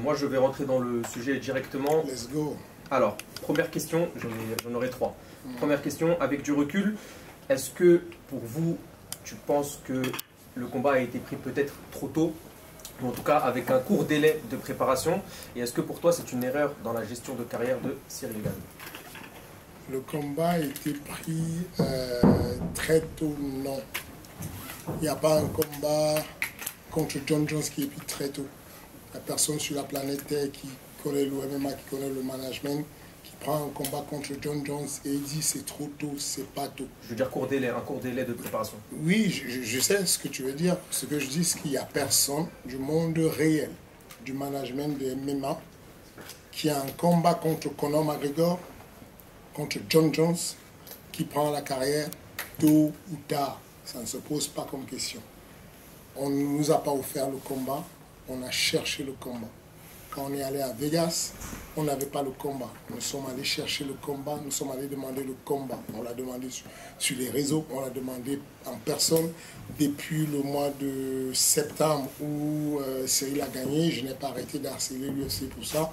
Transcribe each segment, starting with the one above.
Moi, je vais rentrer dans le sujet directement. Let's go. Alors, première question, j'en aurai trois. Première question, avec du recul, est-ce que pour vous, tu penses que le combat a été pris peut-être trop tôt, ou en tout cas avec un court délai de préparation? Et est-ce que pour toi, c'est une erreur dans la gestion de carrière de Cyril Gane? Le combat a été pris très tôt, non. Il n'y a pas un combat contre John Jones qui est pris très tôt. Il n'y a personne sur la planète Terre qui connaît le MMA, qui connaît le management, qui prend un combat contre John Jones et dit c'est trop tôt, c'est pas tôt. Je veux dire un court délai de préparation. Oui, je sais ce que tu veux dire. Ce que je dis, c'est qu'il n'y a personne du monde réel, du management de MMA, qui a un combat contre Conor McGregor, contre John Jones, qui prend la carrière tôt ou tard. Ça ne se pose pas comme question. On ne nous a pas offert le combat, on a cherché le combat. Quand on est allé à Vegas, on n'avait pas le combat. Nous sommes allés chercher le combat, nous sommes allés demander le combat. On l'a demandé sur les réseaux, on l'a demandé en personne. Depuis le mois de septembre où Cyril a gagné, je n'ai pas arrêté d'harceler l'UFC pour ça.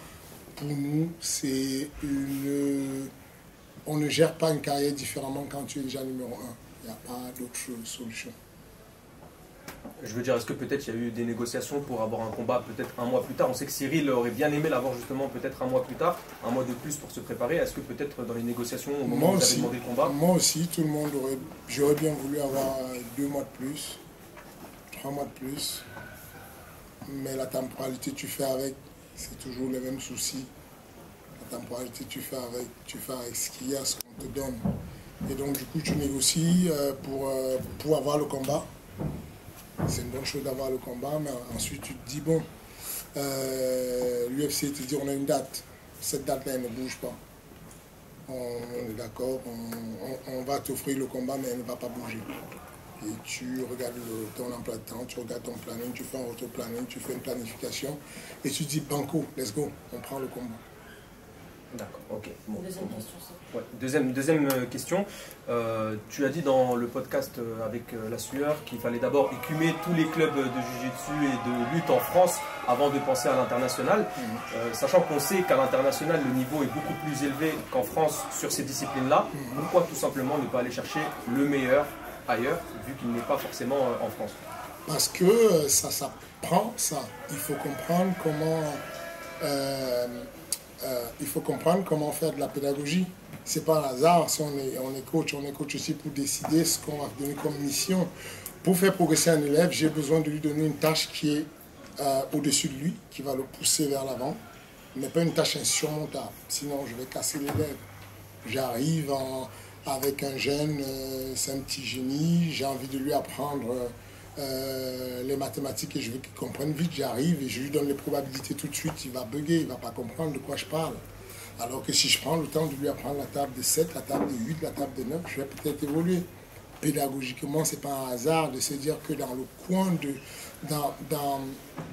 Pour nous, c'est une... On ne gère pas une carrière différemment quand tu es déjà numéro 1. Il n'y a pas d'autre solution. Je veux dire, est-ce que peut-être il y a eu des négociations pour avoir un combat peut-être un mois plus tard? On sait que Cyril aurait bien aimé l'avoir justement peut-être un mois plus tard, un mois de plus pour se préparer. Est-ce que peut-être dans les négociations, au moment où vous avez demandé le combat? Moi aussi, tout le monde aurait... J'aurais bien voulu avoir 2 mois de plus, 3 mois de plus. Mais la temporalité, tu fais avec, c'est toujours les mêmes soucis. La temporalité, tu fais avec ce qu'il y a, ce qu'on te donne. Et donc, du coup, tu négocies pour avoir le combat. C'est une bonne chose d'avoir le combat, mais ensuite, tu te dis, bon, l'UFC te dit, on a une date. Cette date-là, elle ne bouge pas. On est d'accord, on va t'offrir le combat, mais elle ne va pas bouger. Et tu regardes ton emploi de temps, tu regardes ton planning, tu fais un auto-planning, tu fais une planification, et tu te dis, banco, let's go, on prend le combat. D'accord, ok. Bon. Deuxième question, ça. Ouais. Deuxième question. Tu as dit dans le podcast avec La Sueur qu'il fallait d'abord écumer tous les clubs de jiu-jitsu et de lutte en France avant de penser à l'international. Sachant qu'on sait qu'à l'international, le niveau est beaucoup plus élevé qu'en France sur ces disciplines-là. Pourquoi tout simplement ne pas aller chercher le meilleur ailleurs, vu qu'il n'est pas forcément en France? Parce que ça s'apprend, ça. Il faut comprendre comment faire de la pédagogie. C'est pas un hasard si on est coach aussi pour décider ce qu'on va donner comme mission. Pour faire progresser un élève, j'ai besoin de lui donner une tâche qui est au-dessus de lui, qui va le pousser vers l'avant, mais pas une tâche insurmontable. Sinon, je vais casser l'élève. J'arrive avec un jeune, c'est un petit génie, j'ai envie de lui apprendre les mathématiques et je veux qu'il comprenne vite. J'arrive et je lui donne les probabilités tout de suite, il va bugger, il ne va pas comprendre de quoi je parle. Alors que si je prends le temps de lui apprendre la table de 7, la table de 8, la table de 9, je vais peut-être évoluer. Pédagogiquement, ce n'est pas un hasard de se dire que dans le coin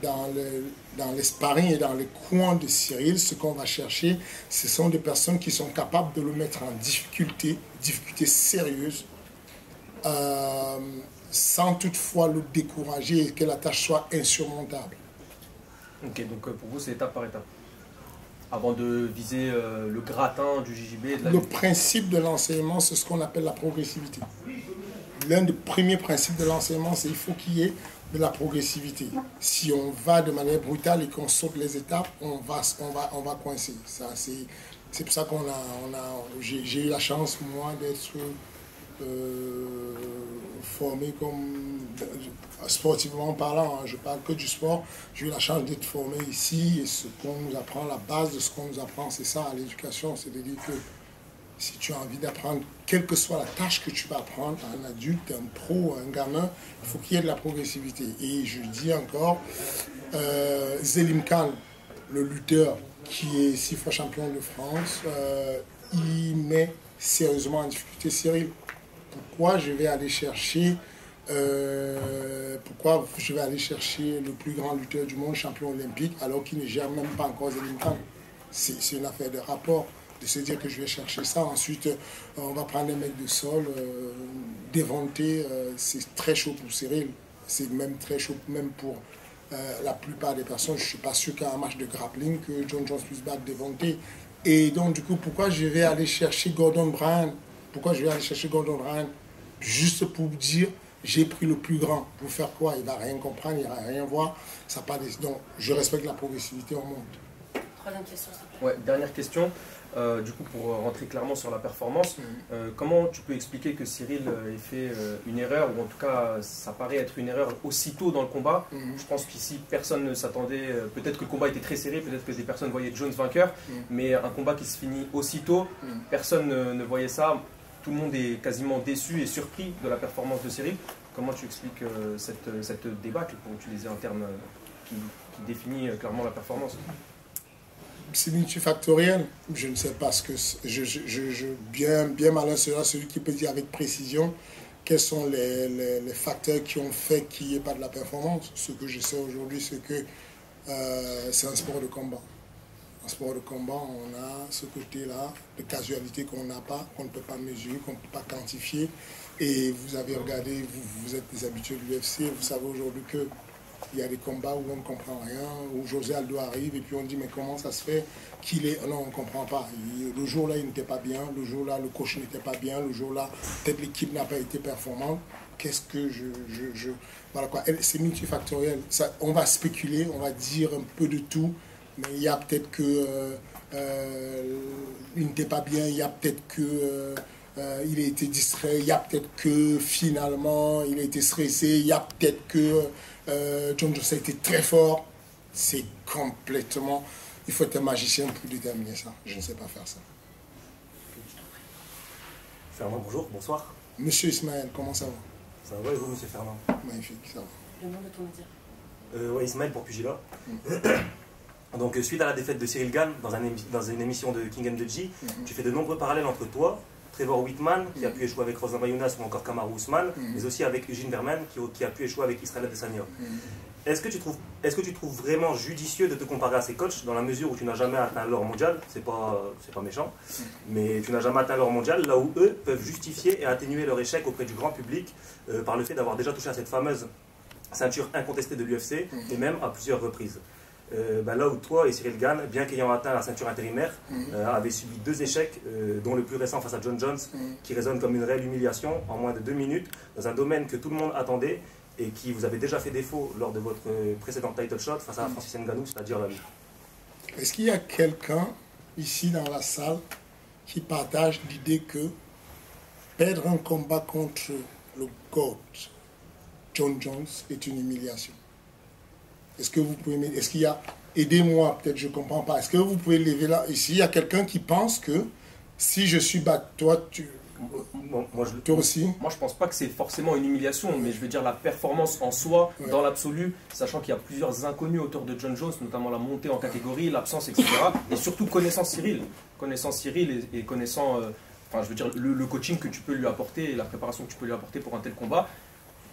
dans les sparring et dans les coins de Cyril, ce qu'on va chercher, ce sont des personnes qui sont capables de le mettre en difficulté sérieuse, sans toutefois le décourager et que la tâche soit insurmontable. Ok, donc pour vous, c'est étape par étape. Avant de viser le gratin du JJB. Le principe de l'enseignement, c'est ce qu'on appelle la progressivité. L'un des premiers principes de l'enseignement, c'est qu'il faut qu'il y ait de la progressivité. Si on va de manière brutale et qu'on saute les étapes, on va coincer. C'est pour ça j'ai eu la chance, moi, d'être formé comme sportivement parlant, je parle que du sport. J'ai eu la chance d'être formé ici et ce qu'on nous apprend, la base de ce qu'on nous apprend, c'est ça à l'éducation, c'est de dire que si tu as envie d'apprendre, quelle que soit la tâche que tu vas apprendre, un adulte, un pro, un gamin, il faut qu'il y ait de la progressivité. Et je dis encore, Zelim Khan, le lutteur qui est 6 fois champion de France, il met sérieusement en difficulté Cyril. Pourquoi je vais aller chercher le plus grand lutteur du monde, champion olympique, alors qu'il ne gère même pas encore Zelim Khan? C'est une affaire de rapport, de se dire que je vais chercher ça. Ensuite, on va prendre les mecs de sol, déventer, c'est très chaud pour Cyril. C'est même très chaud même pour la plupart des personnes, je ne suis pas sûr qu'à un match de grappling, que John Jones puisse battre Devonte. Et donc, du coup, pourquoi je vais aller chercher Gordon Bryan? Pourquoi je vais aller chercher Gordon Bryan? Juste pour dire, j'ai pris le plus grand. Pour faire quoi? Il ne va rien comprendre, il ne va rien voir. Ça pas des... Donc, je respecte la progressivité au monde. Troisième question, s'il te plaît. Ouais, dernière question. Du coup, pour rentrer clairement sur la performance, comment tu peux expliquer que Cyril ait fait une erreur, ou en tout cas, ça paraît être une erreur aussitôt dans le combat? Je pense qu'ici, personne ne s'attendait, peut-être que le combat était très serré, peut-être que des personnes voyaient Jones vainqueur, mais un combat qui se finit aussitôt, personne ne voyait ça. Tout le monde est quasiment déçu et surpris de la performance de Cyril. Comment tu expliques cette débâcle, pour utiliser un terme qui définit clairement la performance? C'est multifactoriel. Je ne sais pas ce que... bien malin sera celui qui peut dire avec précision quels sont les facteurs qui ont fait qu'il n'y ait pas de la performance. Ce que je sais aujourd'hui, c'est que c'est un sport de combat. Un sport de combat, on a ce côté-là de casualité qu'on n'a pas, qu'on ne peut pas mesurer, qu'on ne peut pas quantifier. Et vous avez regardé, vous êtes des habitués de l'UFC, vous savez aujourd'hui que il y a des combats où on ne comprend rien, où José Aldo arrive et puis on dit mais comment ça se fait qu'il est... Non, on ne comprend pas. Le jour-là, il n'était pas bien, le jour-là, le coach n'était pas bien, le jour-là, peut-être l'équipe n'a pas été performante. Qu'est-ce que Voilà quoi, c'est multifactoriel. Ça, on va spéculer, on va dire un peu de tout, mais il y a peut-être que il n'était pas bien, il y a peut-être que... il a été distrait, il y a peut-être que finalement il a été stressé, il y a peut-être que John Jones a été très fort. C'est complètement... Il faut être un magicien pour déterminer ça. Je ne sais pas faire ça. Fernand, bonjour, bonsoir. Monsieur Ismaël, comment ça va? Ça va et vous, monsieur Fernand? Magnifique, ça va. Le nom de ton média. Ouais, Ismaël pour Pugilat. Donc, suite à la défaite de Cyril Gane dans une émission de King and the G, tu fais de nombreux parallèles entre toi, Trevor Whitman, qui a pu échouer avec Rosa Mayounas ou encore Kamaru Usman, mais aussi avec Eugene Verman, qui a pu échouer avec Israël Adesanya. Est-ce que tu trouves vraiment judicieux de te comparer à ces coachs dans la mesure où tu n'as jamais atteint l'or mondial? C'est pas méchant, mais tu n'as jamais atteint l'or mondial, là où eux peuvent justifier et atténuer leur échec auprès du grand public par le fait d'avoir déjà touché à cette fameuse ceinture incontestée de l'UFC, et même à plusieurs reprises. Là où toi et Cyril Gane, bien qu'ayant atteint la ceinture intérimaire, avaient subi 2 échecs, dont le plus récent face à John Jones, qui résonne comme une réelle humiliation en moins de 2 minutes, dans un domaine que tout le monde attendait et qui vous avait déjà fait défaut lors de votre précédent title shot face à Francis Ngannou, c'est-à-dire la lutte. Est-ce qu'il y a quelqu'un ici dans la salle qui partage l'idée que perdre un combat contre le GOAT, John Jones, est une humiliation? Est-ce que vous pouvez m'aider? Est-ce qu'il y a... Aidez-moi, peut-être je ne comprends pas. Est-ce que vous pouvez lever là? Ici, il y a quelqu'un qui pense que si je suis battu, toi, toi aussi? Moi, je pense pas que c'est forcément une humiliation, mais je veux dire la performance en soi, dans l'absolu, sachant qu'il y a plusieurs inconnus autour de John Jones, notamment la montée en catégorie, l'absence, etc. Et surtout connaissant Cyril et connaissant, enfin, je veux dire, le coaching que tu peux lui apporter et la préparation que tu peux lui apporter pour un tel combat,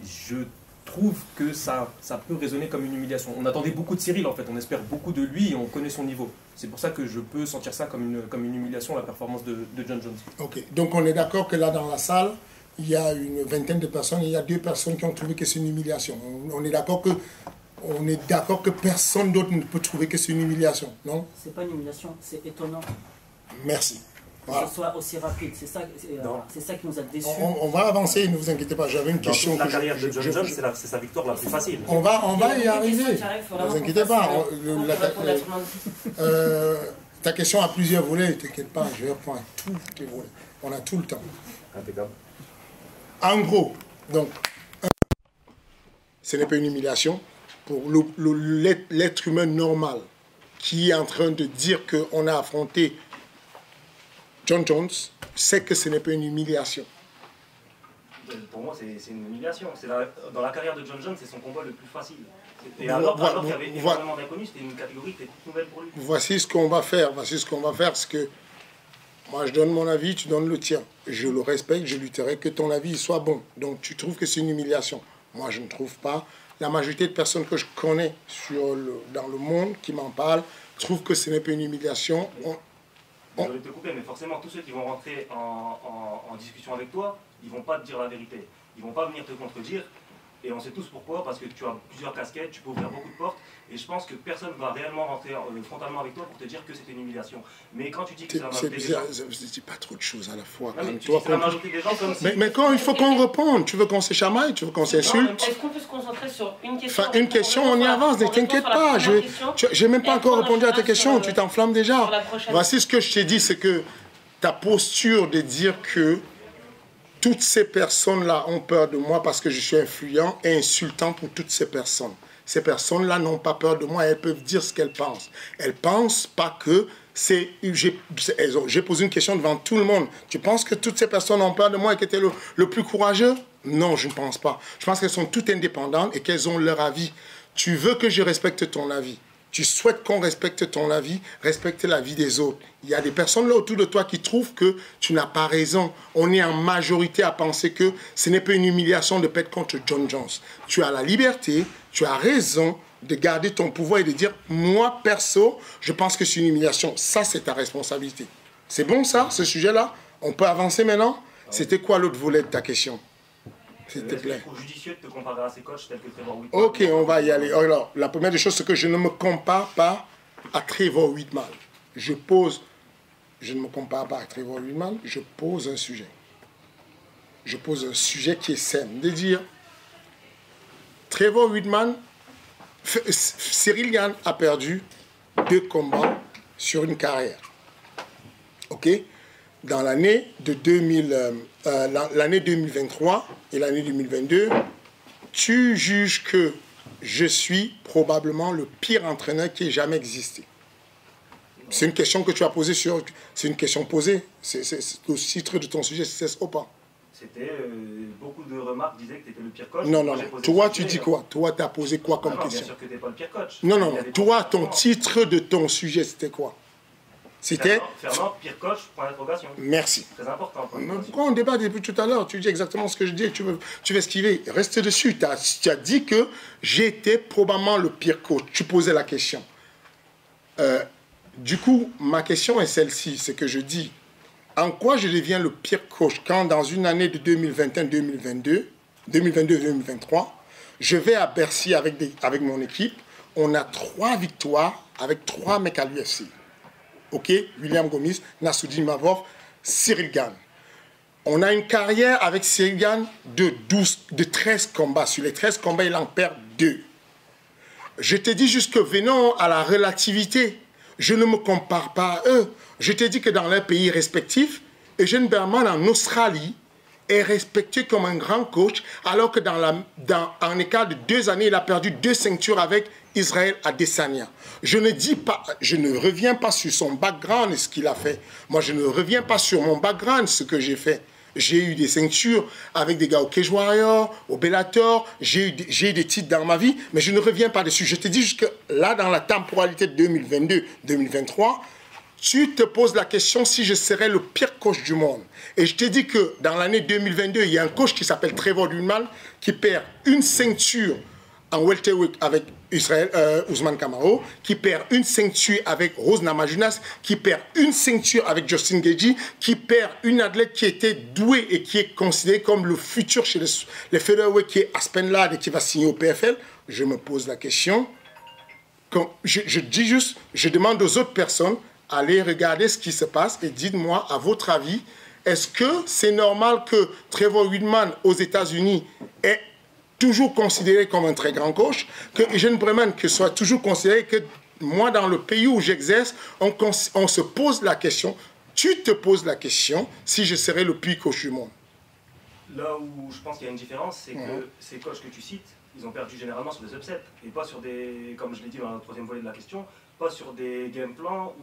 je trouve que ça peut résonner comme une humiliation. On attendait beaucoup de Cyril en fait, on espère beaucoup de lui et on connaît son niveau. C'est pour ça que je peux sentir ça comme une humiliation, la performance de John Jones. Ok, donc on est d'accord que là dans la salle, il y a une vingtaine de personnes et il y a 2 personnes qui ont trouvé que c'est une humiliation. On est d'accord que personne d'autre ne peut trouver que c'est une humiliation, non? C'est pas une humiliation, c'est étonnant. Merci. Voilà. Que ce soit aussi rapide, c'est ça qui nous a déçus. On va avancer, ne vous inquiétez pas, j'avais une question. La carrière de John Jones, c'est sa victoire la plus facile. On va y arriver, ne vous inquiétez pas. Ta question a plusieurs volets, ne t'inquiète pas, je vais reprendre tous tes volets. On a tout le temps. Impeccable. En gros, donc, ce n'est pas une humiliation pour l'être humain normal qui est en train de dire qu'on a affronté John Jones, sait que ce n'est pas une humiliation. Pour moi, c'est une humiliation. Dans la carrière de John Jones, c'est son combat le plus facile. Et alors qu'il y avait énormément d'inconnus, c'était une catégorie qui était toute nouvelle pour lui. Voici ce qu'on va faire. C'est que moi, je donne mon avis, tu donnes le tien. Je le respecte, je lutterai que ton avis soit bon. Donc, tu trouves que c'est une humiliation. Moi, je ne trouve pas. La majorité de personnes que je connais dans le monde qui m'en parlent trouvent que ce n'est pas une humiliation. Je vais te couper, mais forcément, tous ceux qui vont rentrer en discussion avec toi, ils ne vont pas te dire la vérité. Ils ne vont pas venir te contredire Et on sait tous pourquoi, parce que tu as plusieurs casquettes, tu peux ouvrir beaucoup de portes. Et je pense que personne ne va réellement rentrer frontalement avec toi pour te dire que c'était une humiliation. Mais quand tu dis que c'est la majorité des gens... Je dis pas trop de choses à la fois. Non, mais tu dis que c'est la majorité des gens comme si... Mais quand il faut qu'on réponde, tu veux qu'on se chamaille, tu veux qu'on s'insulte? Est-ce qu'on peut se concentrer sur une question? Enfin, une question, on y avance, ne t'inquiète pas. Je n'ai même pas encore répondu à tes questions, tu t'enflammes déjà. Voici ce que je t'ai dit, c'est que ta posture de dire que toutes ces personnes-là ont peur de moi parce que je suis influent et insultant pour toutes ces personnes. Ces personnes-là n'ont pas peur de moi, elles peuvent dire ce qu'elles pensent. Elles ne pensent pas que c'est... J'ai posé une question devant tout le monde. Tu penses que toutes ces personnes ont peur de moi et que tu es le plus courageux? Non, je ne pense pas. Je pense qu'elles sont toutes indépendantes et qu'elles ont leur avis. Tu veux que je respecte ton avis. Tu souhaites qu'on respecte ton avis, respecte la vie des autres. Il y a des personnes là autour de toi qui trouvent que tu n'as pas raison. On est en majorité à penser que ce n'est pas une humiliation de perdre contre John Jones. Tu as la liberté, tu as raison de garder ton pouvoir et de dire « Moi, perso, je pense que c'est une humiliation. » Ça, c'est ta responsabilité. C'est bon ça, ce sujet-là? On peut avancer maintenant? C'était quoi l'autre volet de ta question? S'il te plaît. C'est judicieux de te comparer à ces coachs tels que Trevor Whitman. Ok, on va y aller. Alors, la première des choses, c'est que je ne me compare pas à Trevor Whitman. Je ne me compare pas à Trevor Whitman, je pose un sujet. Je pose un sujet qui est sain. De dire, Trevor Whitman, Cyril Gane a perdu 2 combats sur une carrière. Ok? Dans l'année 2023 et l'année 2022, tu juges que je suis probablement le pire entraîneur qui ait jamais existé. C'est une question que tu as posée sur... C'est une question posée. C'est le titre de ton sujet, c'est ça ou pas? C'était... beaucoup de remarques disaient que tu étais le pire coach. Non, non, non. Toi, tu dis quoi? Toi, tu as posé quoi comme question? Bien sûr que tu n'es pas le pire coach. Non, non, non. Toi, ton titre de ton sujet, c'était quoi? C'était... Fernand, pire coach, point d'interrogation. Merci. Très important. Pourquoi on débat depuis tout à l'heure? Tu dis exactement ce que je dis, tu veux esquiver. Reste dessus. Tu as dit que j'étais probablement le pire coach. Tu posais la question. Du coup, ma question est celle-ci. C'est que je dis, en quoi je deviens le pire coach quand dans une année de 2021-2022, 2022-2023, je vais à Bercy avec mon équipe, on a 3 victoires avec 3 mecs à l'UFC. Ok, William Gomis, Nassoudine Mavov, Cyril Gane. On a une carrière avec Cyril Gane de 13 combats. Sur les 13 combats, il en perd 2. Je te dis juste que venons à la relativité. Je ne me compare pas à eux. Je te dis que dans leurs pays respectifs, Eugène Berman en Australie est respecté comme un grand coach, alors que en écart de 2 années, il a perdu 2 ceintures avec Israël Adesanya. Je ne reviens pas sur son background et ce qu'il a fait. Moi, je ne reviens pas sur mon background, ce que j'ai fait. J'ai eu des ceintures avec des gars au Cage Warrior, au Bellator, j'ai eu des titres dans ma vie, mais je ne reviens pas dessus. Je te dis juste que là, dans la temporalité de 2022-2023, tu te poses la question si je serais le pire coach du monde. Et je te dis que dans l'année 2022, il y a un coach qui s'appelle Trevor Whitman qui perd une ceinture en welterweight avec Ousmane Camaro, qui perd une ceinture avec Rose Namajunas, qui perd une ceinture avec Justin Gaethje, qui perd une athlète qui était douée et qui est considérée comme le futur chez les featherweight, qui est Aspen Ladd et qui va signer au PFL. Je me pose la question. Je dis juste, je demande aux autres personnes, allez regarder ce qui se passe et dites-moi, à votre avis, est-ce que c'est normal que Trevor Whitman aux États-Unis est toujours considéré comme un très grand coach, que Eugène Breman que soit toujours considéré, que moi, dans le pays où j'exerce, on se pose la question, tu te poses la question, si je serais le pire coach du monde. Là où je pense qu'il y a une différence, c'est que ces coachs que tu cites, ils ont perdu généralement sur des upsets, et pas sur des, comme je l'ai dit dans le 3e volet de la question, pas sur des game plans,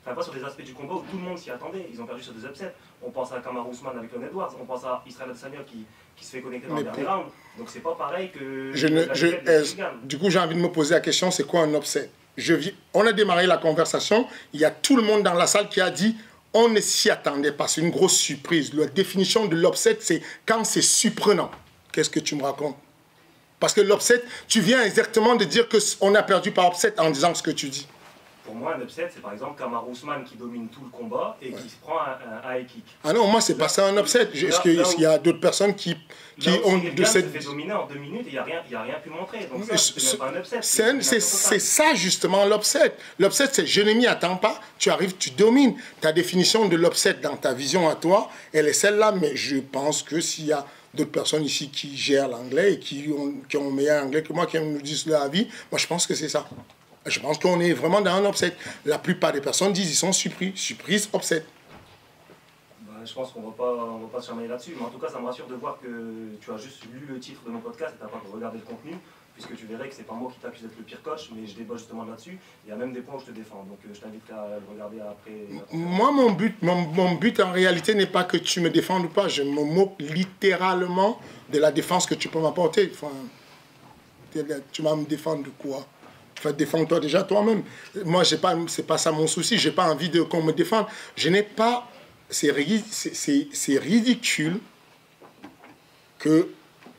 pas sur des aspects du combat où tout le monde s'y attendait. Ils ont perdu sur des upsets. On pense à Kamaru Usman avec Leon Edwards, on pense à Israël Adesanya qui se fait connecter dans le dernier round. Donc c'est pas pareil que... Du coup, j'ai envie de me poser la question, c'est quoi un upset? On a démarré la conversation, il y a tout le monde dans la salle qui a dit on ne s'y attendait pas, c'est une grosse surprise. La définition de l'upset, c'est quand c'est surprenant. Qu'est-ce que tu me racontes? Parce que l'upset, tu viens exactement de dire qu'on a perdu par upset en disant ce que tu dis. Pour moi, un upset, c'est par exemple Kamaru Usman qui domine tout le combat et qui se prend un high kick. Ah non, moi, c'est pas ça un upset. Est-ce qu'il y a d'autres personnes qui ont de cette... se fait dominer en 2 minutes et il n'y a rien pu montrer. Donc ça, c'est même pas un upset. C'est ça, justement, l'upset. L'upset, c'est je ne m'y attends pas, tu arrives, tu domines. Ta définition de l'upset dans ta vision à toi, elle est celle-là, mais je pense que s'il y a d'autres personnes ici qui gèrent l'anglais et qui ont meilleur anglais que moi, qui nous disent leur avis, moi, je pense que c'est ça. Je pense qu'on est vraiment dans un upset. La plupart des personnes disent ils sont surprise, upset. Je pense qu'on ne va pas se chamailler là-dessus, mais en tout cas, ça me rassure de voir que tu as juste lu le titre de mon podcast et tu n'as pas regardé le contenu, puisque tu verrais que c'est pas moi qui t'accuse d'être le pire coach, mais je débat justement là-dessus. Il y a même des points où je te défends, donc je t'invite à le regarder après. Moi, mon but en réalité n'est pas que tu me défendes ou pas. Je me moque littéralement de la défense que tu peux m'apporter. Enfin, tu vas me défendre de quoi? Enfin, défends-toi déjà toi-même. Moi, c'est pas ça mon souci. J'ai pas envie qu'on me défende. Je n'ai pas... C'est ridicule que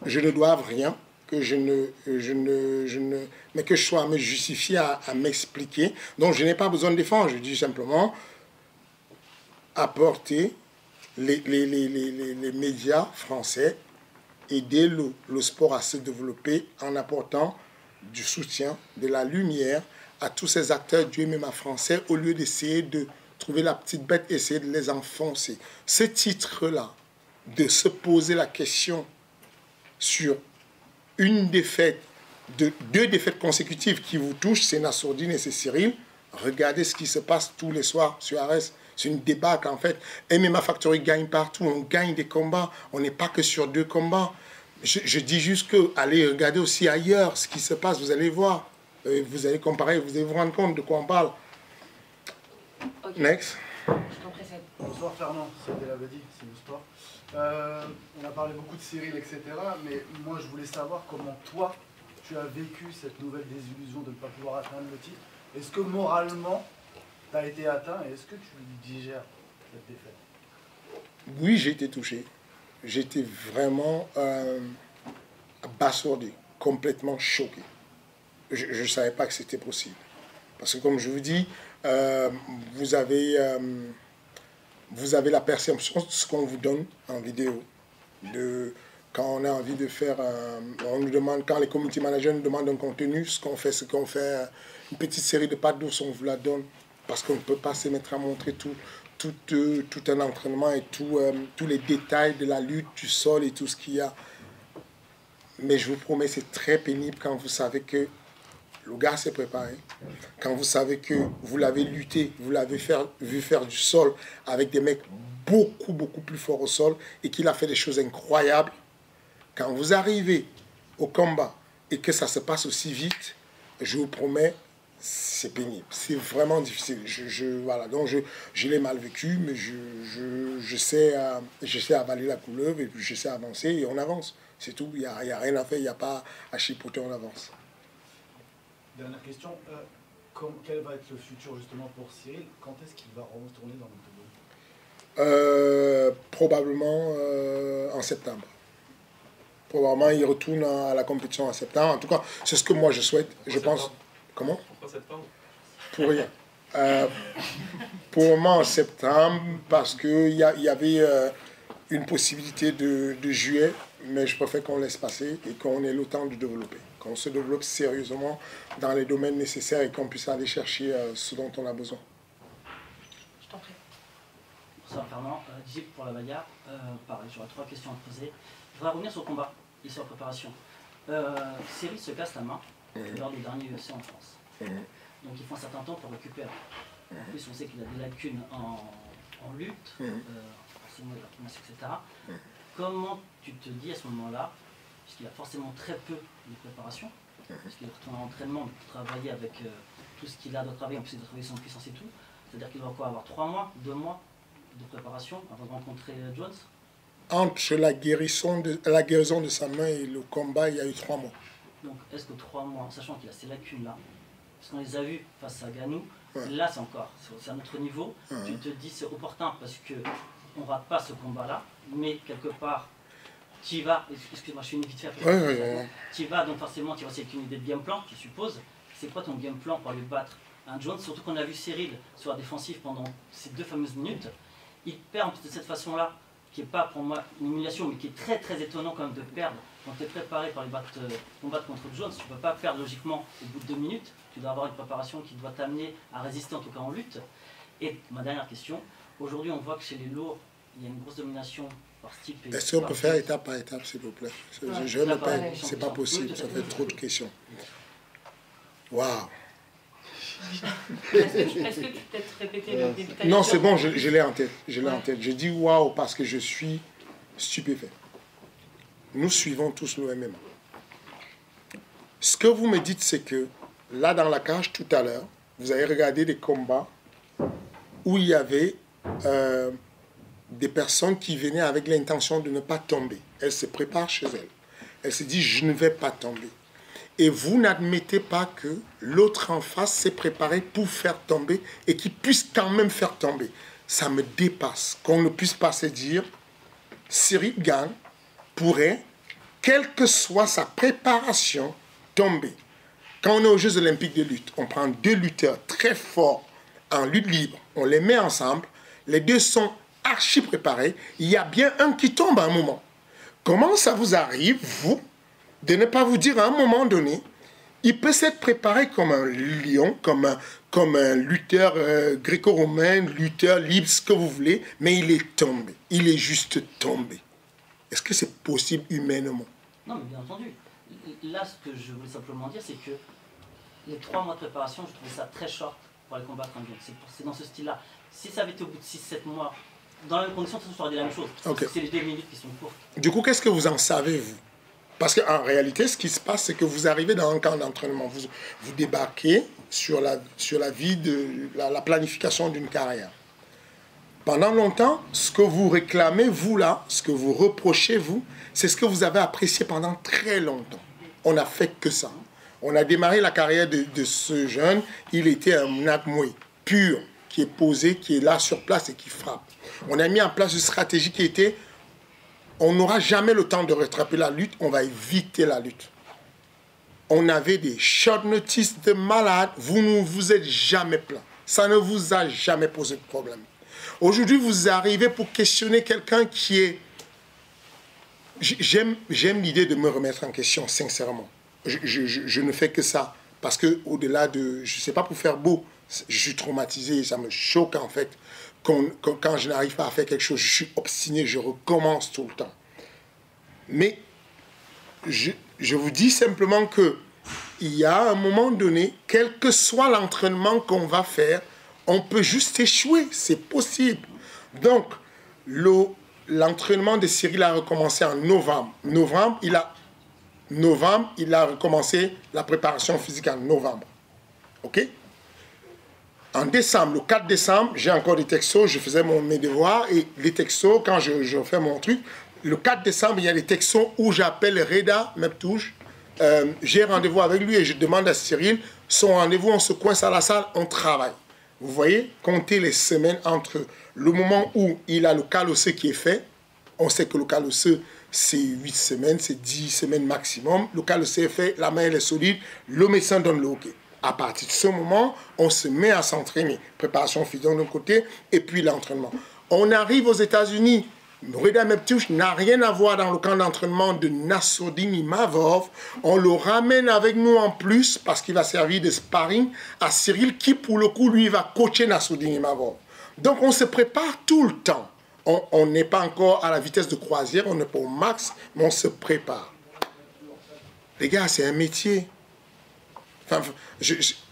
je ne doive rien, que mais que je sois à me justifier, à m'expliquer. Donc, je n'ai pas besoin de défendre. Je dis simplement apporter les médias français, aider le sport à se développer en apportant du soutien, de la lumière à tous ces acteurs du MMA français au lieu d'essayer de trouver la petite bête, essayer de les enfoncer. Ce titre-là, de se poser la question sur une défaite, deux défaites consécutives qui vous touchent, c'est Nassourdine et c'est Cyril, regardez ce qui se passe tous les soirs sur Ares. C'est une débâcle en fait. MMA Factory gagne partout, on gagne des combats, on n'est pas que sur 2 combats. Je dis juste que allez regarder aussi ailleurs ce qui se passe, vous allez voir, vous allez comparer, vous allez vous rendre compte de quoi on parle. Okay. Next. Bonsoir Fernand, c'est Delabedi, c'est le sport. On a parlé beaucoup de Cyril, etc. Mais moi je voulais savoir comment toi tu as vécu cette nouvelle désillusion de ne pas pouvoir atteindre le titre. Est-ce que moralement tu as été atteint et est-ce que tu digères cette défaite? Oui, j'ai été touché. J'étais vraiment abasourdi, complètement choqué. Je ne savais pas que c'était possible. Parce que comme je vous dis, vous avez la perception de ce qu'on vous donne en vidéo. Quand on a envie de faire, on nous demande, quand les community managers nous demandent un contenu, ce qu'on fait, une petite série de pattes d'ours, on vous la donne. Parce qu'on ne peut pas se mettre à montrer tout un entraînement et tous les détails de la lutte, du sol et tout ce qu'il y a. Mais je vous promets, c'est très pénible quand vous savez que le gars s'est préparé. Quand vous savez que vous l'avez lutté, vous l'avez vu faire du sol avec des mecs beaucoup, beaucoup plus forts au sol et qu'il a fait des choses incroyables. Quand vous arrivez au combat et que ça se passe aussi vite, je vous promets, c'est pénible. C'est vraiment difficile. Voilà, donc je l'ai mal vécu, mais je sais avaler la couleuvre et puis je sais avancer et on avance. C'est tout. Il n'y a rien à faire, il n'y a pas à chipoter, on avance. Dernière question, quel va être le futur justement pour Cyril? Quand est-ce qu'il va retourner dans le domaine? Probablement en septembre. Probablement il retourne à la compétition en septembre. En tout cas, c'est ce que moi je souhaite. Je pense. Comment? Pourquoi septembre? Pour rien. Pour moi en septembre, parce qu'il y avait une possibilité de juillet, mais je préfère qu'on laisse passer et qu'on ait le temps de développer. Qu'on se développe sérieusement dans les domaines nécessaires et qu'on puisse aller chercher ce dont on a besoin. Je t'en prie. Bonsoir Fernand, Jeep pour la bagarre. Pareil, j'aurais 3 questions à te poser. Je voudrais revenir sur le combat et sur la préparation. Cyril se casse la main lors du dernier UFC en France. Donc il faut un certain temps pour récupérer. En plus, on sait qu'il a des lacunes en lutte, etc. Comment tu te dis à ce moment-là, puisqu'il a forcément très peu de préparation, parce qu'il retourne en entraînement pour travailler avec tout ce qu'il a de travailler, en plus il doit travailler son puissance et tout, c'est-à-dire qu'il doit quoi, avoir 3 mois, 2 mois de préparation avant de rencontrer Jones? Entre la guérison de sa main et le combat, il y a eu 3 mois. Donc est-ce que 3 mois, sachant qu'il a ces lacunes-là, parce qu'on les a vus face à Ganou, là c'est encore, c'est un autre niveau, tu te dis c'est opportun parce qu'on ne rate pas ce combat-là, mais quelque part, tu y vas, excuse-moi, je suis une vite fait, tu y vas, donc forcément tu vas aussi avec une idée de game plan, je suppose. C'est quoi ton game plan pour aller battre un Jones, surtout qu'on a vu Cyril sur la défensive pendant ces 2 fameuses minutes. Il perd de cette façon-là, qui n'est pas pour moi une humiliation, mais qui est très très étonnant quand même de perdre. Quand tu es préparé pour combattre contre Jones, tu ne peux pas perdre logiquement au bout de 2 minutes. Tu dois avoir une préparation qui doit t'amener à résister, en tout cas en lutte. Et ma dernière question, aujourd'hui on voit que chez les lourds, il y a une grosse domination par type. Est-ce qu'on peut faire étape par étape, s'il vous plaît? Je me paye, c'est pas possible, ça fait trop de questions. Waouh! Est-ce que tu peux peut-être répéter le début? Non, c'est bon, je l'ai en tête. Je l'ai en tête. Je dis waouh parce que je suis stupéfait. Nous suivons tous le MMA. Ce que vous me dites, c'est que là, dans la cage, tout à l'heure, vous avez regardé des combats où il y avait des personnes qui venaient avec l'intention de ne pas tomber. Elles se préparent chez elles. Elles se disent, je ne vais pas tomber. Et vous n'admettez pas que l'autre en face s'est préparé pour faire tomber et qu'il puisse quand même faire tomber. Ça me dépasse. Qu'on ne puisse pas se dire, Cyril Gane pourrait, quelle que soit sa préparation, tomber. Quand on est aux Jeux Olympiques de lutte, on prend 2 lutteurs très forts en lutte libre, on les met ensemble, les 2 sont archi préparés, il y a bien un qui tombe à un moment. Comment ça vous arrive, vous, de ne pas vous dire à un moment donné, il peut s'être préparé comme un lion, comme un lutteur gréco-romain, lutteur libre, ce que vous voulez, mais il est tombé. Il est juste tombé. Est-ce que c'est possible humainement? Non, mais bien entendu. Là, ce que je voulais simplement dire, c'est que les 3 mois de préparation, je trouvais ça très short pour aller combattre un Jones. C'est dans ce style-là. Si ça avait été au bout de 6-7 mois, dans la même condition, ça aurait dit la même chose. Okay. C'est les 2 minutes qui sont courtes. Du coup, qu'est-ce que vous en savez, vous? Parce qu'en réalité, ce qui se passe, c'est que vous arrivez dans un camp d'entraînement. Vous débarquez sur la vie de la planification d'une carrière. Pendant longtemps, ce que vous réclamez, vous là, ce que vous reprochez, vous, c'est ce que vous avez apprécié pendant très longtemps. On n'a fait que ça. On a démarré la carrière de ce jeune. Il était un Nakmoui pur, qui est posé, qui est là sur place et qui frappe. On a mis en place une stratégie qui était, on n'aura jamais le temps de rattraper la lutte, on va éviter la lutte. On avait des short notice de malades, vous ne vous êtes jamais plaint. Ça ne vous a jamais posé de problème. Aujourd'hui, vous arrivez pour questionner quelqu'un qui est... J'aime l'idée de me remettre en question, sincèrement. Je ne fais que ça. Parce que au-delà de... Je ne sais pas, pour faire beau, je suis traumatisé, ça me choque en fait. Quand je n'arrive pas à faire quelque chose, je suis obstiné, je recommence tout le temps. Mais je vous dis simplement que il y a un moment donné, quel que soit l'entraînement qu'on va faire, on peut juste échouer, c'est possible. Donc, l'entraînement de Cyril a recommencé en novembre. Novembre, il a recommencé la préparation physique en novembre. OK? En décembre, le 4 décembre, j'ai encore des textos, je faisais mes devoirs, et les textos, quand je fais mon truc, le 4 décembre, il y a des textos où j'appelle Reda Meptouche, j'ai rendez-vous avec lui et je demande à Cyril, son rendez-vous, on se coince à la salle, on travaille. Vous voyez, comptez les semaines entre le moment où il a le cas osseux qui est fait, on sait que le cas osseux, c'est 8 semaines, c'est 10 semaines maximum, le cas osseux est fait, la main elle est solide, le médecin donne le OK. À partir de ce moment, on se met à s'entraîner. Préparation physique d'un côté, et puis l'entraînement. On arrive aux États-Unis. Reda Meptouche n'a rien à voir dans le camp d'entraînement de Nassourdine Imavov. On le ramène avec nous en plus, parce qu'il va servir de sparring à Cyril, qui pour le coup, lui, va coacher Nassourdine Imavov. Donc on se prépare tout le temps. On n'est pas encore à la vitesse de croisière, on n'est pas au max, mais on se prépare. Les gars, c'est un métier. Enfin,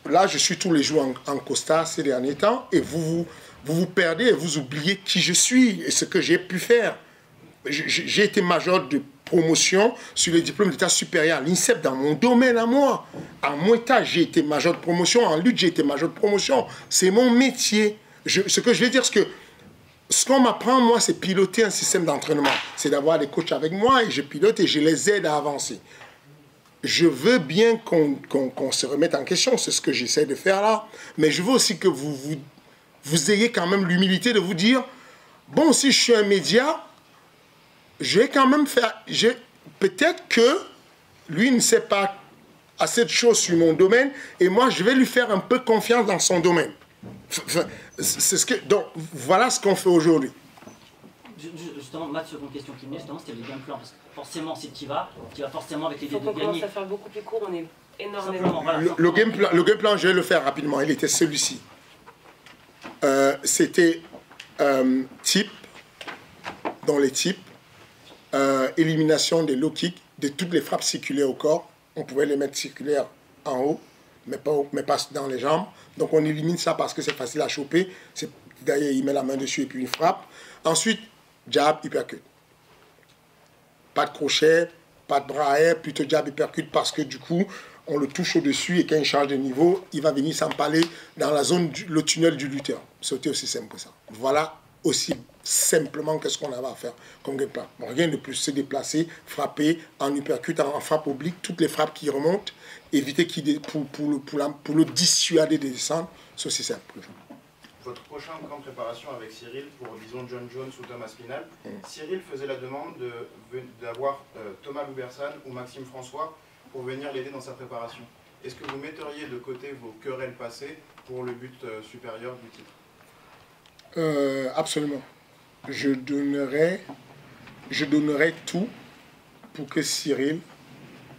là, je suis tous les jours en costard ces derniers temps et vous perdez et vous oubliez qui je suis et ce que j'ai pu faire. J'ai été major de promotion sur les diplômes d'état supérieur à l'INSEP dans mon domaine à moi. En Muay Thai, j'ai été major de promotion. En lutte, j'ai été major de promotion. C'est mon métier. Ce que je veux dire, c'est que ce qu'on m'apprend, moi, c'est piloter un système d'entraînement. C'est d'avoir des coachs avec moi et je pilote et je les aide à avancer. Je veux bien qu'on se remette en question, c'est ce que j'essaie de faire là, mais je veux aussi que vous ayez quand même l'humilité de vous dire, bon, si je suis un média, je vais quand même faire, peut-être que lui ne sait pas assez de choses sur mon domaine et moi, je vais lui faire un peu confiance dans son domaine. Donc, voilà ce qu'on fait aujourd'hui. Justement, ma seconde question qui venait, justement, c'était le game plan. Parce que forcément, si tu vas forcément avec l'idée Il faut de qu'on gagner. commence à faire beaucoup plus court, on est énormément. Simplement, voilà, Le game plan, je vais le faire rapidement. Il était celui-ci. C'était type, dans les types, élimination des low kicks, de toutes les frappes circulaires au corps. On pouvait les mettre circulaires en haut, mais pas dans les jambes. Donc on élimine ça parce que c'est facile à choper. D'ailleurs, il met la main dessus et puis il frappe. Ensuite, jab, uppercut. Pas de crochet, pas de bras air, plutôt jab, uppercut parce que du coup, on le touche au-dessus et quand il change de niveau, il va venir s'empaler dans la zone, le tunnel du lutteur. C'était aussi simple que ça. Voilà aussi simplement qu'est-ce qu'on avait à faire comme game plan. Bon, rien de plus, se déplacer, frapper en uppercut, en frappe oblique, toutes les frappes qui remontent, éviter pour le dissuader de descendre, c'est aussi simple. Votre prochain camp de préparation avec Cyril pour, disons, John Jones ou Thomas Spinal, Cyril faisait la demande d'avoir Thomas Loubersan ou Maxime François pour venir l'aider dans sa préparation. Est-ce que vous metteriez de côté vos querelles passées pour le but supérieur du titre? Absolument. Je donnerais tout pour que Cyril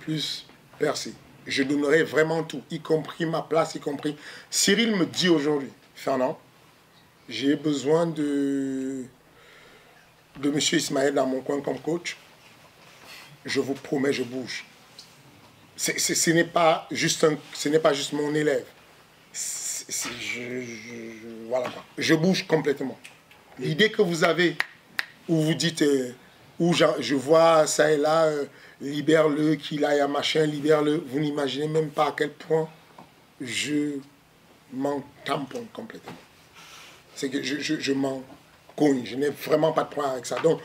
puisse percer. Je donnerais vraiment tout, y compris ma place, y compris... Cyril me dit aujourd'hui, Fernand, j'ai besoin de M. Ismaël dans mon coin comme coach. Je vous promets, je bouge. Ce n'est pas juste mon élève. Voilà. Je bouge complètement. L'idée que vous avez, où vous dites, où je vois ça et là, libère-le, qu'il aille à machin, libère-le, vous n'imaginez même pas à quel point je m'en tamponne complètement. C'est que je m'en cogne, je n'ai vraiment pas de problème avec ça. Donc,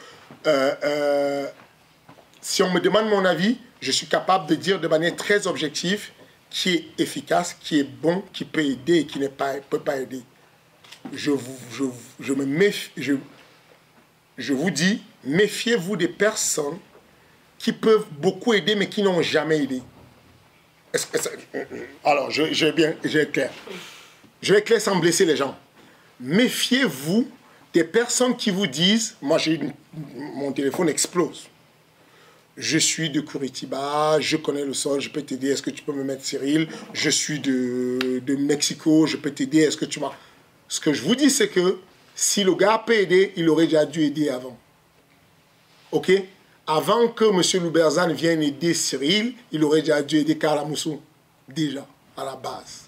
si on me demande mon avis, je suis capable de dire de manière très objective qui est efficace, qui est bon, qui peut aider et qui ne peut pas aider. Je vous dis, méfiez-vous des personnes qui peuvent beaucoup aider mais qui n'ont jamais aidé. Alors, je vais être clair. Je vais être clair sans blesser les gens. Méfiez-vous des personnes qui vous disent, moi mon téléphone explose. Je suis de Curitiba, je connais le sol, je peux t'aider, est-ce que tu peux me mettre Cyril? Je suis de Mexico, je peux t'aider, est-ce que tu m'as... Ce que je vous dis, c'est que si le gars peut aider, il aurait déjà dû aider avant. Ok? Avant que M. Loubersan vienne aider Cyril, il aurait déjà dû aider Karl Amoussou. Déjà, à la base.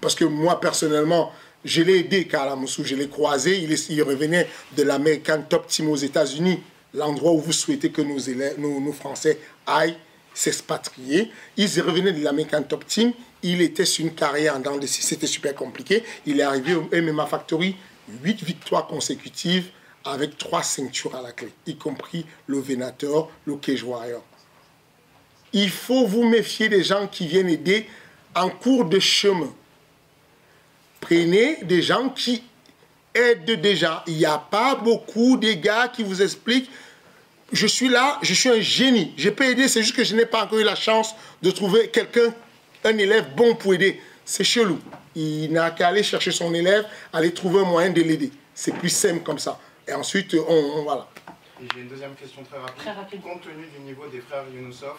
Parce que moi, personnellement, je l'ai aidé, Karl Amoussou, je l'ai croisé, il revenait de l'American Top Team aux États-Unis, l'endroit où vous souhaitez que nos Français aillent s'expatrier. Ils revenaient de l'American Top Team, il était sur une carrière en dents de scie, c'était super compliqué. Il est arrivé au MMA Factory, 8 victoires consécutives avec 3 ceintures à la clé, y compris le Venator, le Cage Warrior. Il faut vous méfier des gens qui viennent aider en cours de chemin. Prenez des gens qui aident déjà. Il n'y a pas beaucoup de gars qui vous expliquent je suis là, je suis un génie, je peux aider, c'est juste que je n'ai pas encore eu la chance de trouver quelqu'un, un élève bon pour aider. C'est chelou. Il n'a qu'à aller chercher son élève, aller trouver un moyen de l'aider. C'est plus simple comme ça. Et ensuite, voilà. Et j'ai une deuxième question très rapide. Compte tenu du niveau des frères Younoussov,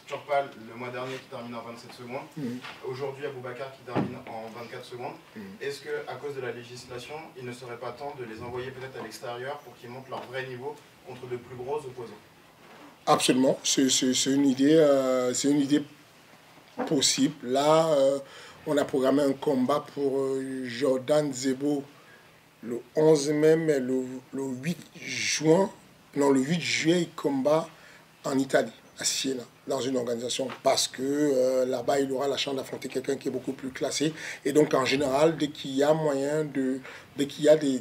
Turpal le mois dernier qui termine en 27 secondes, aujourd'hui Aboubacar qui termine en 24 secondes, est-ce qu'à cause de la législation, il ne serait pas temps de les envoyer peut-être à l'extérieur pour qu'ils montent leur vrai niveau contre de plus gros opposants? Absolument, c'est une idée possible. Là, on a programmé un combat pour Jordan Zebo le 11 mai, mais le 8 juin, non, le 8 juillet, il combat en Italie, à Siena, dans une organisation, parce que là-bas, il aura la chance d'affronter quelqu'un qui est beaucoup plus classé. Et donc, en général, dès qu'il y a moyen dès qu'il y a des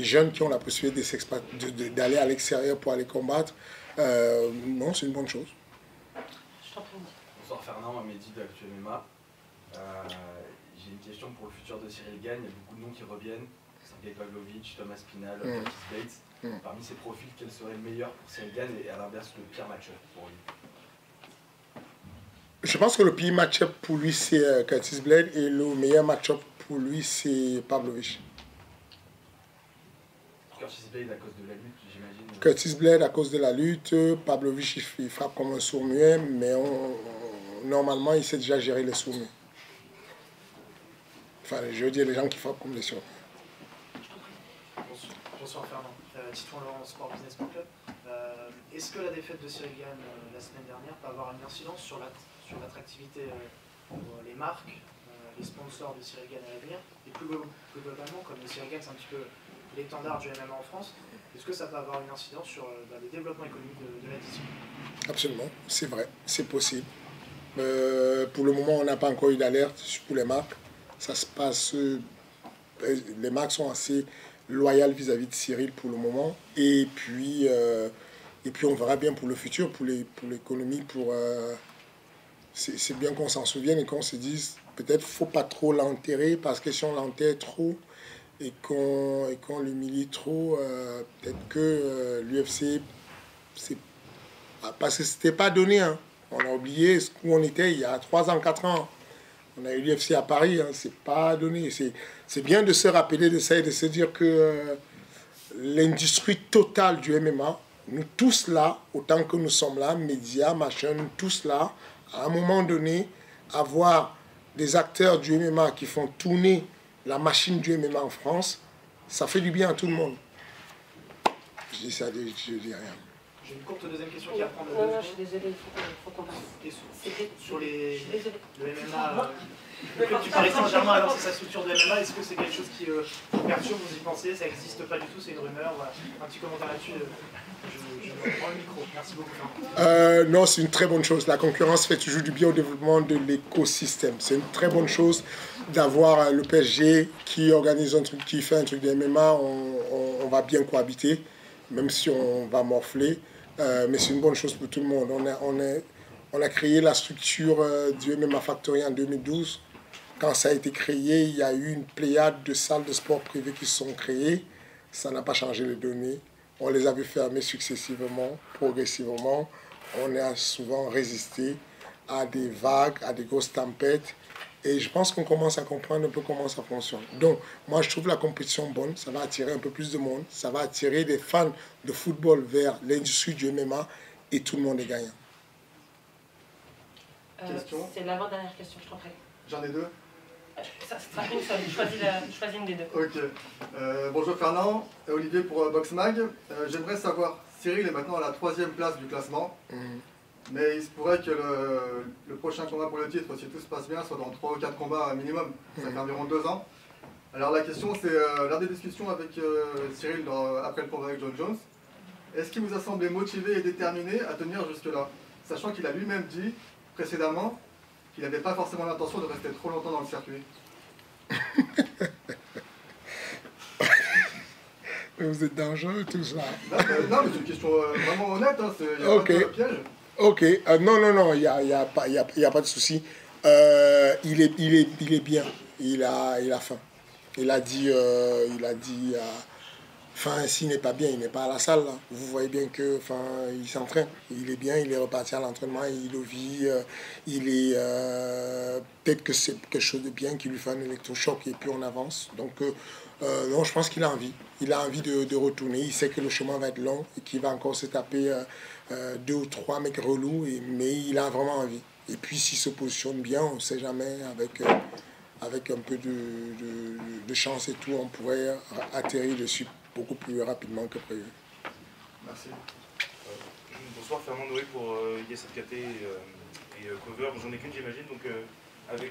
jeunes qui ont la possibilité d'aller à l'extérieur pour aller combattre, non, c'est une bonne chose. Bonsoir Fernand, Mehdi de Actu MMA. J'ai une question pour le futur de Cyril Gane. Il y a beaucoup de noms qui reviennent. Sergei Pavlovich, Thomas Spinal, Curtis Bates. Parmi ces profils, quel serait le meilleur pour Cyril Gane et à l'inverse le pire match pour lui? Je pense que le pire match-up pour lui, c'est Curtis Blade et le meilleur match-up pour lui, c'est Pavlovich. Curtis Blade à cause de la lutte, j'imagine. Curtis Blade à cause de la lutte, Pavlovich il frappe comme un sourd-muet, mais normalement il sait déjà gérer les sourds-muets. Enfin, je veux dire les gens qui frappent comme les sourds. Bonsoir Fernand, Titouan Laurent, Sport Business Club. Est-ce que la défaite de Cyril Gane la semaine dernière peut avoir une incidence sur l'attractivité pour les marques, les sponsors de Cyril Gane à l'avenir, et plus globalement, comme Cyril Gane c'est un petit peu l'étendard du MMA en France, est-ce que ça peut avoir une incidence sur le développement économique de la discipline? Absolument, c'est vrai, c'est possible. Pour le moment, on n'a pas encore eu d'alerte pour les marques. Ça se passe, les marques sont assez loyales vis-à-vis de Cyril pour le moment. Et puis on verra bien pour le futur, pour l'économie. C'est bien qu'on s'en souvienne et qu'on se dise, peut-être faut pas trop l'enterrer, parce que si on l'enterre trop et qu'on l'humilie trop, peut-être que l'UFC, parce que c'était pas donné, hein. On a oublié où on était il y a 3 ans, 4 ans. On a eu l'UFC à Paris, hein. C'est pas donné. C'est bien de se rappeler de ça et de se dire que l'industrie totale du MMA, nous tous là, autant que nous sommes là, médias, machin, nous tous là, à un moment donné, avoir des acteurs du MMA qui font tourner la machine du MMA en France, ça fait du bien à tout le monde. Je dis ça, je dis rien. J'ai une courte deuxième question qui va prendre. Je suis désolée, il faut qu'on passe. Sur le MMA, le club du Paris Saint-Germain a lancé sa structure de MMA. Est-ce que c'est quelque chose qui vous perturbe, vous y pensez? Ça n'existe pas du tout, c'est une rumeur. Voilà. Un petit commentaire là-dessus. Je prends le micro. Merci beaucoup. Non, c'est une très bonne chose. La concurrence fait toujours du bien au développement de l'écosystème. C'est une très bonne chose d'avoir le PSG qui organise un truc, qui fait un truc de MMA. On va bien cohabiter, même si on va morfler. Mais c'est une bonne chose pour tout le monde. On a créé la structure du MMA Factory en 2012. Quand ça a été créé, il y a eu une pléiade de salles de sport privées qui se sont créées. Ça n'a pas changé les données. On les avait fermées successivement, progressivement. On a souvent résisté à des vagues, à des grosses tempêtes. Et je pense qu'on commence à comprendre un peu comment ça fonctionne. Donc, moi, je trouve la compétition bonne. Ça va attirer un peu plus de monde. Ça va attirer des fans de football vers l'industrie du MMA. Et tout le monde est gagnant. C'est l'avant-dernière question, je t'en prie. J'en ai 2. Ça sera une seule, choisis une des deux. Ok. Bonjour Fernand, Olivier pour Boxmag. J'aimerais savoir, Cyril est maintenant à la 3e place du classement, mais il se pourrait que le prochain combat pour le titre, si tout se passe bien, soit dans 3 ou 4 combats minimum. Ça fait environ 2 ans. Alors la question, c'est lors des discussions avec Cyril après le combat avec John Jones, est-ce qu'il vous a semblé motivé et déterminé à tenir jusque-là, sachant qu'il a lui-même dit précédemment qu'il n'avait pas forcément l'intention de rester trop longtemps dans le circuit. Vous êtes dangereux, tout ça. Non, mais c'est une question vraiment honnête, hein. Il n'y a pas de piège. Ok, non, il n'y a pas de souci. Il est bien, il a faim. Il a dit enfin, s'il n'est pas bien, il n'est pas à la salle. Là. Vous voyez bien que, enfin, il s'entraîne. Il est bien, il est reparti à l'entraînement, il le vit. Il est peut-être que c'est quelque chose de bien qui lui fait un électrochoc et puis on avance. Donc, non, je pense qu'il a envie. Il a envie de retourner. Il sait que le chemin va être long et qu'il va encore se taper 2 ou 3 mecs relous. Mais il a vraiment envie. Et puis, s'il se positionne bien, on ne sait jamais, avec un peu de chance et tout, on pourrait atterrir dessus beaucoup plus rapidement que prévu. Merci. Bonsoir, Fernand Noé pour IS7KT et Cover. J'en ai qu'une, j'imagine. Donc, on est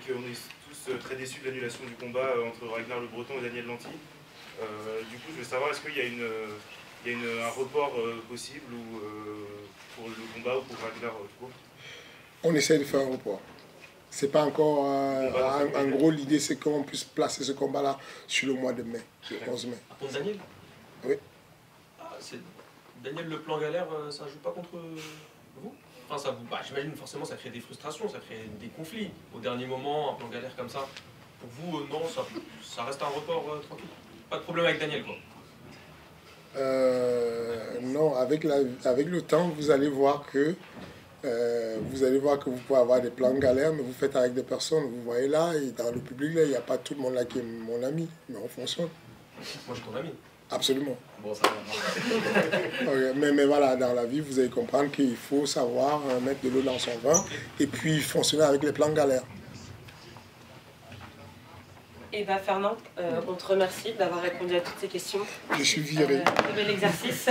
tous très déçus de l'annulation du combat entre Ragnar Le Breton et Daniel Lanty. Du coup, je veux savoir, est-ce qu'il y a un report possible pour le combat ou pour Ragnar tout court? On essaie de faire un report. C'est pas encore... en gros, l'idée, c'est qu'on puisse placer ce combat-là sur le mois de mai, le 11 mai. Contre Daniel? Oui. Daniel, le plan galère, ça joue pas contre vous? Enfin, j'imagine forcément ça crée des frustrations, ça crée des conflits. Au dernier moment, un plan galère comme ça. Pour vous, non, ça reste un report tranquille. Pas de problème avec Daniel, quoi. Non, avec le temps, vous allez voir que vous allez voir que vous pouvez avoir des plans galères, mais vous faites avec des personnes. Vous voyez là, et dans le public, là, il n'y a pas tout le monde là qui est mon ami, mais on fonctionne. Moi, je suis ton ami. Absolument. Bon, ça va. Okay, mais voilà, dans la vie, vous allez comprendre qu'il faut savoir mettre de l'eau dans son vin et puis fonctionner avec les plans galères. Et bien Fernand, on te remercie d'avoir répondu à toutes ces questions. Je suis viré. Très bel exercice.